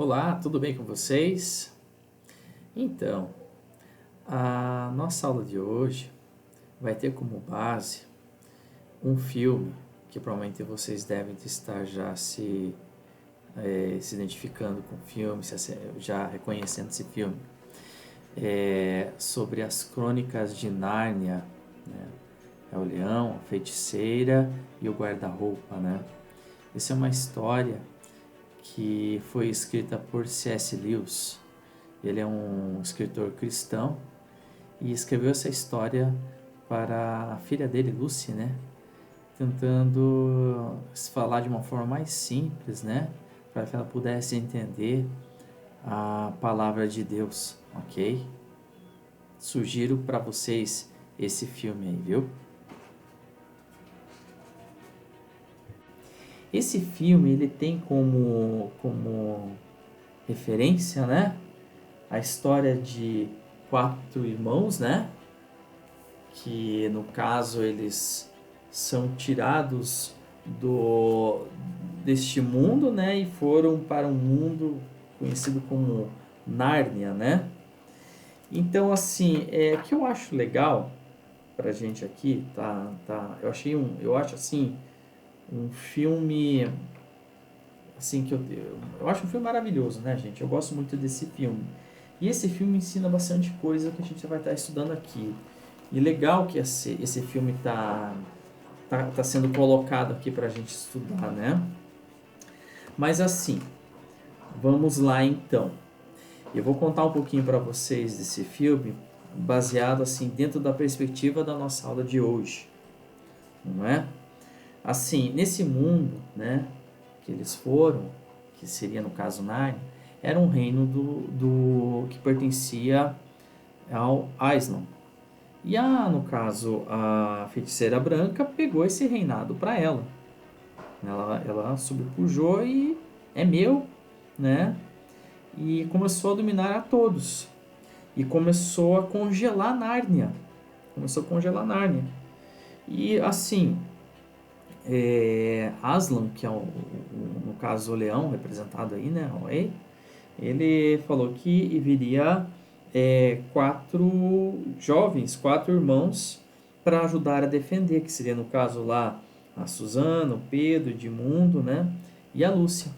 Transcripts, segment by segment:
Olá, tudo bem com vocês? Então, a nossa aula de hoje vai ter como base um filme que provavelmente vocês devem estar já se identificando com o filme, já reconhecendo esse filme. É sobre as Crônicas de Nárnia, né? É o leão, a feiticeira e o guarda-roupa, né? Essa é uma história que foi escrita por C.S. Lewis. Ele é um escritor cristão e escreveu essa história para a filha dele, Lucy, né? Tentando falar de uma forma mais simples, né? Para que ela pudesse entender a palavra de Deus, ok? Sugiro para vocês esse filme aí, viu? Esse filme ele tem como referência, né? A história de quatro irmãos, né? Que no caso eles são tirados deste mundo, né, e foram para um mundo conhecido como Nárnia, né? Então assim, o que eu acho legal pra gente aqui, eu acho assim um filme assim eu acho um filme maravilhoso, né, gente? Eu gosto muito desse filme. E esse filme ensina bastante coisa que a gente vai estar estudando aqui. E legal que esse filme tá sendo colocado aqui para a gente estudar, né? Mas assim, vamos lá então. Eu vou contar um pouquinho para vocês desse filme, baseado assim dentro da perspectiva da nossa aula de hoje, não é? Assim, nesse mundo, né, que eles foram, que seria no caso Narnia, era um reino do que pertencia ao Aslan. E no caso, a feiticeira branca pegou esse reinado para ela. Ela sobrepujou e é meu, né? E começou a dominar a todos. E começou a congelar Nárnia. E assim, Aslan, que é no caso o leão, representado aí, né? O rei, ele falou que viria quatro irmãos para ajudar a defender, que seria no caso lá a Susana, o Pedro, o Edmundo, né? E a Lúcia.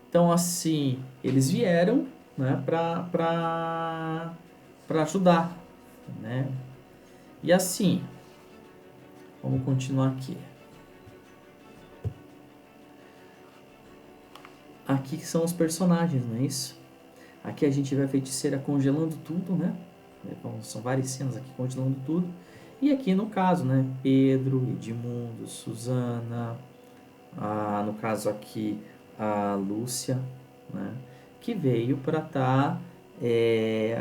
Então assim, eles vieram, né, para ajudar, né? E assim, vamos continuar aqui. Aqui são os personagens, não é isso? Aqui a gente vê a feiticeira congelando tudo, né? São várias cenas aqui congelando tudo. E aqui no caso, né? Pedro, Edmundo, Susana, no caso aqui a Lúcia, né? Que veio para estar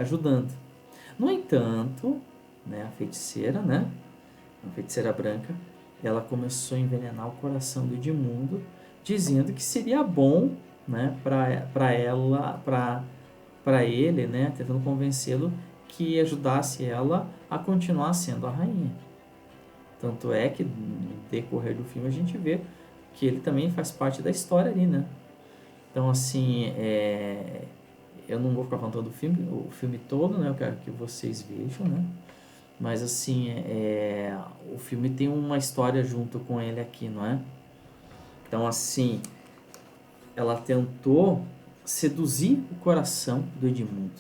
ajudando. No entanto, né? A feiticeira branca, ela começou a envenenar o coração do Edmundo, dizendo que seria bom, né? Para ele, né, tentando convencê-lo que ajudasse ela a continuar sendo a rainha. Tanto é que no decorrer do filme a gente vê que ele também faz parte da história ali, né? Então assim, eu não vou ficar falando o filme todo, né? Eu quero que vocês vejam, né? Mas assim, o filme tem uma história junto com ele aqui, não é? Então assim, ela tentou seduzir o coração do Edmundo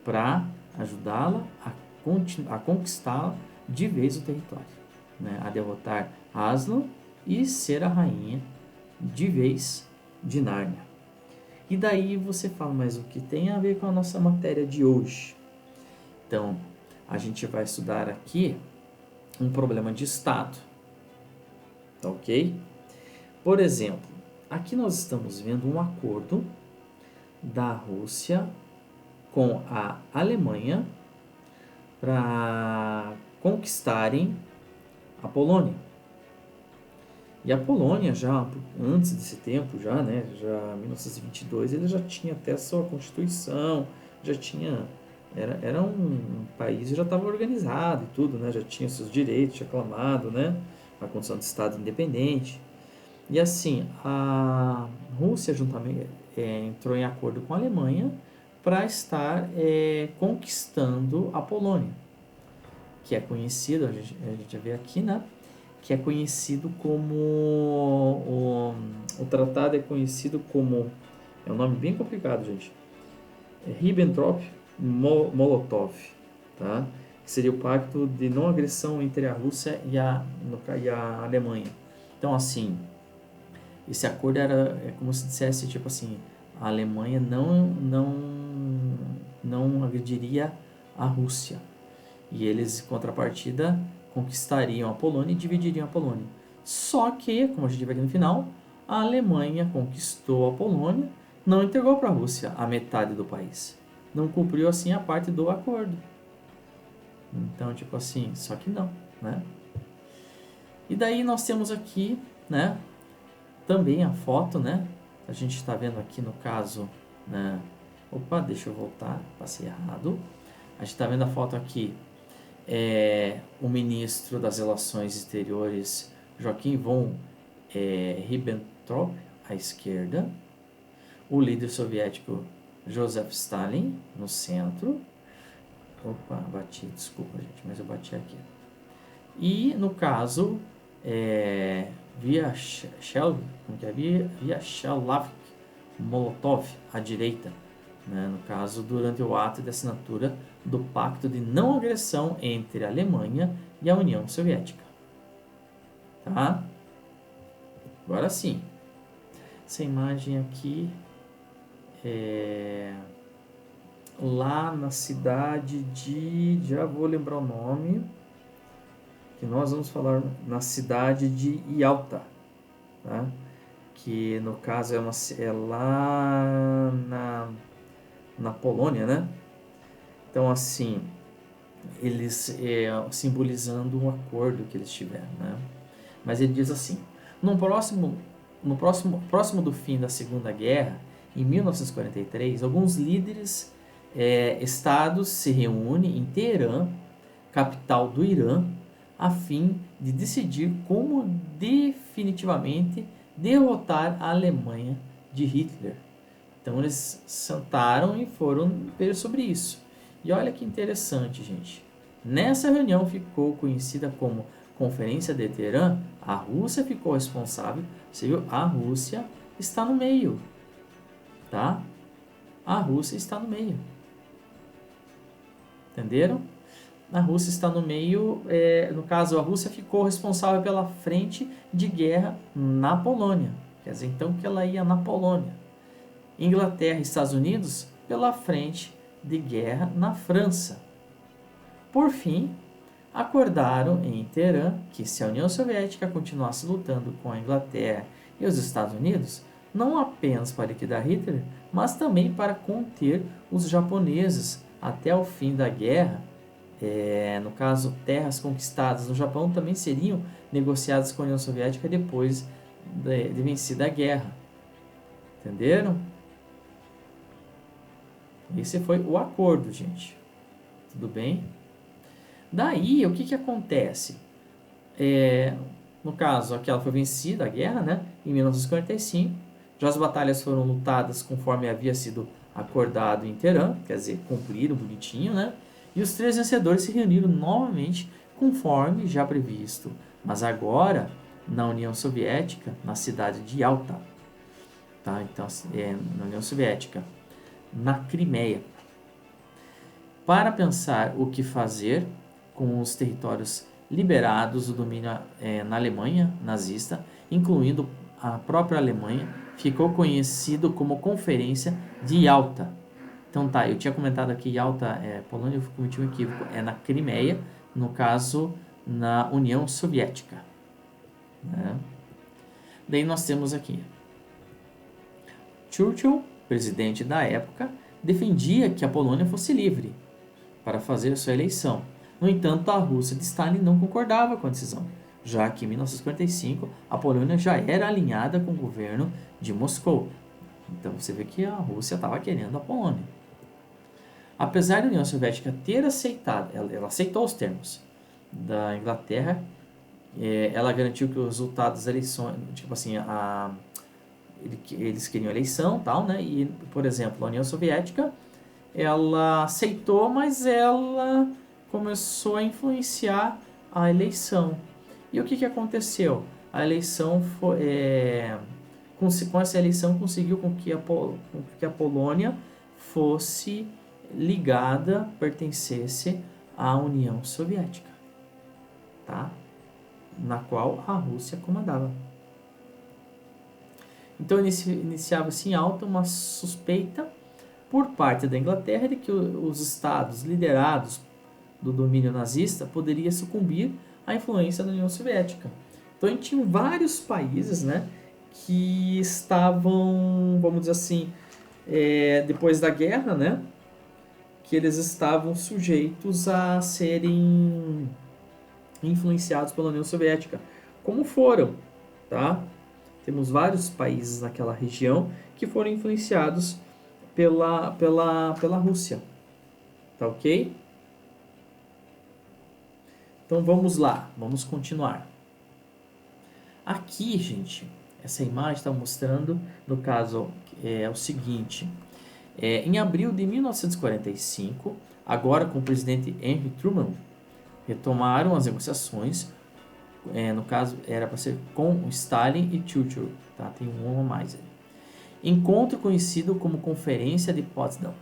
para ajudá-la a conquistar de vez o território, né? A derrotar Aslan e ser a rainha de vez de Nárnia. E daí você fala, mas o que tem a ver com a nossa matéria de hoje? Então, a gente vai estudar aqui um problema de Estado, tá ok? Por exemplo, aqui nós estamos vendo um acordo da Rússia com a Alemanha para conquistarem a Polônia. E a Polônia já antes desse tempo, já, né, já em 1922, ele já tinha até a sua constituição, já tinha era um país que já estava organizado e tudo, né, já tinha seus direitos aclamado, né, a condição de Estado independente. E assim, a Rússia juntamente entrou em acordo com a Alemanha para estar conquistando a Polônia, que é conhecido, a gente já vê aqui, né? Que é conhecido como o tratado é conhecido como, é um nome bem complicado, gente, Ribbentrop-Molotov, tá? Que seria o pacto de não agressão entre a Rússia e a Alemanha. Então, assim, esse acordo é como se dissesse, tipo assim, a Alemanha não agrediria a Rússia. E eles, em contrapartida, conquistariam a Polônia e dividiriam a Polônia. Só que, como a gente vê aqui no final, a Alemanha conquistou a Polônia, não entregou para a Rússia a metade do país. Não cumpriu, assim, a parte do acordo. Então, tipo assim, só que não, né? E daí nós temos aqui, né, também a foto, né? A gente está vendo aqui no caso, né? Opa, deixa eu voltar, passei errado. A gente está vendo a foto aqui, o ministro das Relações Exteriores, Joachim von Ribbentrop, à esquerda. O líder soviético, Joseph Stalin, no centro. Opa, bati, desculpa, gente, mas eu bati aqui. E, no caso, Vyacheslav Molotov, à direita, né? No caso, durante o ato de assinatura do Pacto de Não Agressão entre a Alemanha e a União Soviética. Tá? Agora sim. Essa imagem aqui lá na cidade de... Já vou lembrar o nome. Que nós vamos falar na cidade de Yalta. Tá? Que no caso é lá na Polônia, né? Então, assim, eles simbolizando um acordo que eles tiveram, né? Mas ele diz assim: próximo do fim da Segunda Guerra, em 1943, alguns líderes estados se reúnem em Teherã, capital do Irã, a fim de decidir como definitivamente derrotar a Alemanha de Hitler. Então eles sentaram e foram ver sobre isso. E olha que interessante, gente. Nessa reunião ficou conhecida como Conferência de Teherã. A Rússia ficou responsável. Você viu? A Rússia está no meio, tá? A Rússia está no meio. Entenderam? A Rússia está no meio, no caso, a Rússia ficou responsável pela frente de guerra na Polônia. Quer dizer, então, que ela ia na Polônia. Inglaterra e Estados Unidos pela frente de guerra na França. Por fim, acordaram em Teherã que se a União Soviética continuasse lutando com a Inglaterra e os Estados Unidos, não apenas para liquidar Hitler, mas também para conter os japoneses até o fim da guerra. No caso, terras conquistadas no Japão também seriam negociadas com a União Soviética depois de vencida a guerra. Entenderam? Esse foi o acordo, gente. Tudo bem? Daí, o que acontece? No caso, aquela foi vencida, a guerra, né? Em 1945. Já as batalhas foram lutadas conforme havia sido acordado em Teherã, quer dizer, cumpriram bonitinho, né? E os três vencedores se reuniram novamente conforme já previsto, mas agora na União Soviética, na cidade de Yalta. Tá? Então, na União Soviética, na Crimeia, para pensar o que fazer com os territórios liberados do domínio na Alemanha nazista, incluindo a própria Alemanha, ficou conhecido como Conferência de Yalta. Então tá, eu tinha comentado aqui Yalta, Polônia, eu cometi um equívoco, é na Crimeia, no caso na União Soviética. Né? Daí nós temos aqui Churchill, presidente da época, defendia que a Polônia fosse livre para fazer sua eleição. No entanto, a Rússia de Stalin não concordava com a decisão, já que em 1945 a Polônia já era alinhada com o governo de Moscou. Então você vê que a Rússia estava querendo a Polônia. Apesar da União Soviética ter aceitado, ela aceitou os termos da Inglaterra, ela garantiu que os resultados das eleições, tipo assim, eles queriam eleição, tal, né? E, por exemplo, a União Soviética, ela aceitou, mas ela começou a influenciar a eleição. E o que aconteceu? A eleição foi, com essa eleição conseguiu com que a Polônia fosse ligada, pertencesse à União Soviética, tá? Na qual a Rússia comandava. Então iniciava-se em alta uma suspeita por parte da Inglaterra de que os estados liderados do domínio nazista poderiam sucumbir à influência da União Soviética. Então a gente tinha vários países, né, que estavam, vamos dizer assim, depois da guerra, né, que eles estavam sujeitos a serem influenciados pela União Soviética, como foram, tá? Temos vários países naquela região que foram influenciados pela Rússia, tá ok? Então vamos lá, vamos continuar. Aqui, gente, essa imagem está mostrando, no caso, o seguinte. Em abril de 1945, agora com o presidente Henry Truman, retomaram as negociações. No caso, era para ser com Stalin e Churchill, tá? Tem um a mais aí. Encontro conhecido como Conferência de Potsdam.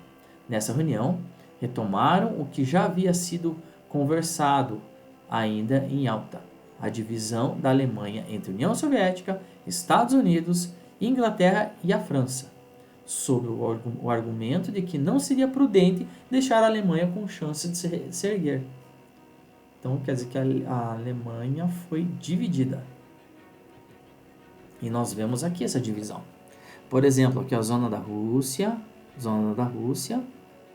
Nessa reunião, retomaram o que já havia sido conversado, ainda em alta: a divisão da Alemanha entre União Soviética, Estados Unidos, Inglaterra e a França, sob o argumento de que não seria prudente deixar a Alemanha com chance de se erguer. Então, quer dizer que a Alemanha foi dividida. E nós vemos aqui essa divisão. Por exemplo, aqui a zona da Rússia,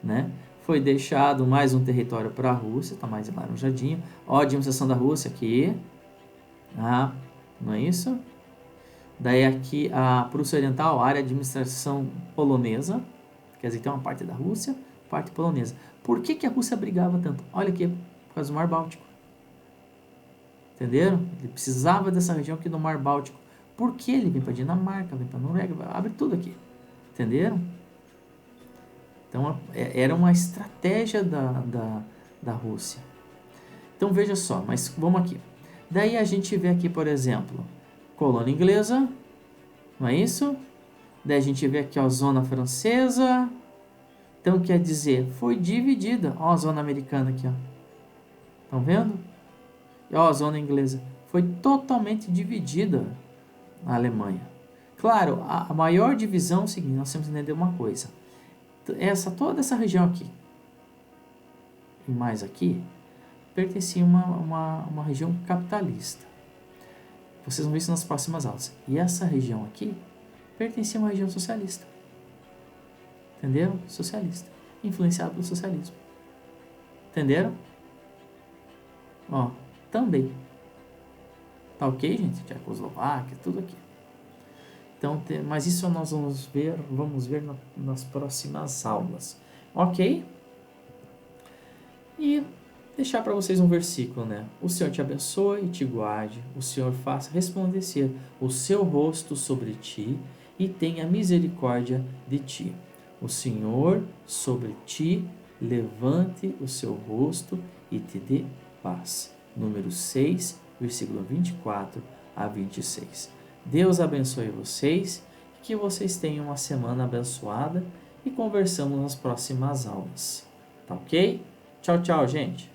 né? Foi deixado mais um território para a Rússia, está mais alaranjadinho. Ó, a administração da Rússia aqui. Ah, não é isso? Daí aqui a Prússia Oriental, a área de administração polonesa. Quer dizer, tem uma parte da Rússia, parte polonesa. Por que a Rússia brigava tanto? Olha aqui, por causa do Mar Báltico. Entenderam? Ele precisava dessa região aqui do Mar Báltico. Por que ele vem para Dinamarca, vem para Noruega, abre tudo aqui. Entenderam? Então, era uma estratégia da Rússia. Então, veja só, mas vamos aqui. Daí a gente vê aqui, por exemplo, colônia inglesa, não é isso? Daí a gente vê aqui a zona francesa. Então, quer dizer, foi dividida. Ó, a zona americana aqui, ó. Estão vendo? E ó, a zona inglesa. Foi totalmente dividida a Alemanha. Claro, a maior divisão é o seguinte, nós temos que entender uma coisa. Toda essa região aqui, e mais aqui, pertencia a uma região capitalista. Vocês vão ver isso nas próximas aulas. E essa região aqui pertencia a uma região socialista. Entenderam? Socialista. Influenciado pelo socialismo. Entenderam? Ó, também. Tá ok, gente? Tchecoslováquia, tudo aqui. Então, mas isso nós vamos ver nas próximas aulas. Ok? E deixar para vocês um versículo, né? O Senhor te abençoe e te guarde. O Senhor faça resplandecer o seu rosto sobre ti e tenha misericórdia de ti. O Senhor sobre ti levante o seu rosto e te dê paz. Número 6, versículo 24 a 26. Deus abençoe vocês, que vocês tenham uma semana abençoada e conversamos nas próximas aulas. Tá ok? Tchau, tchau, gente!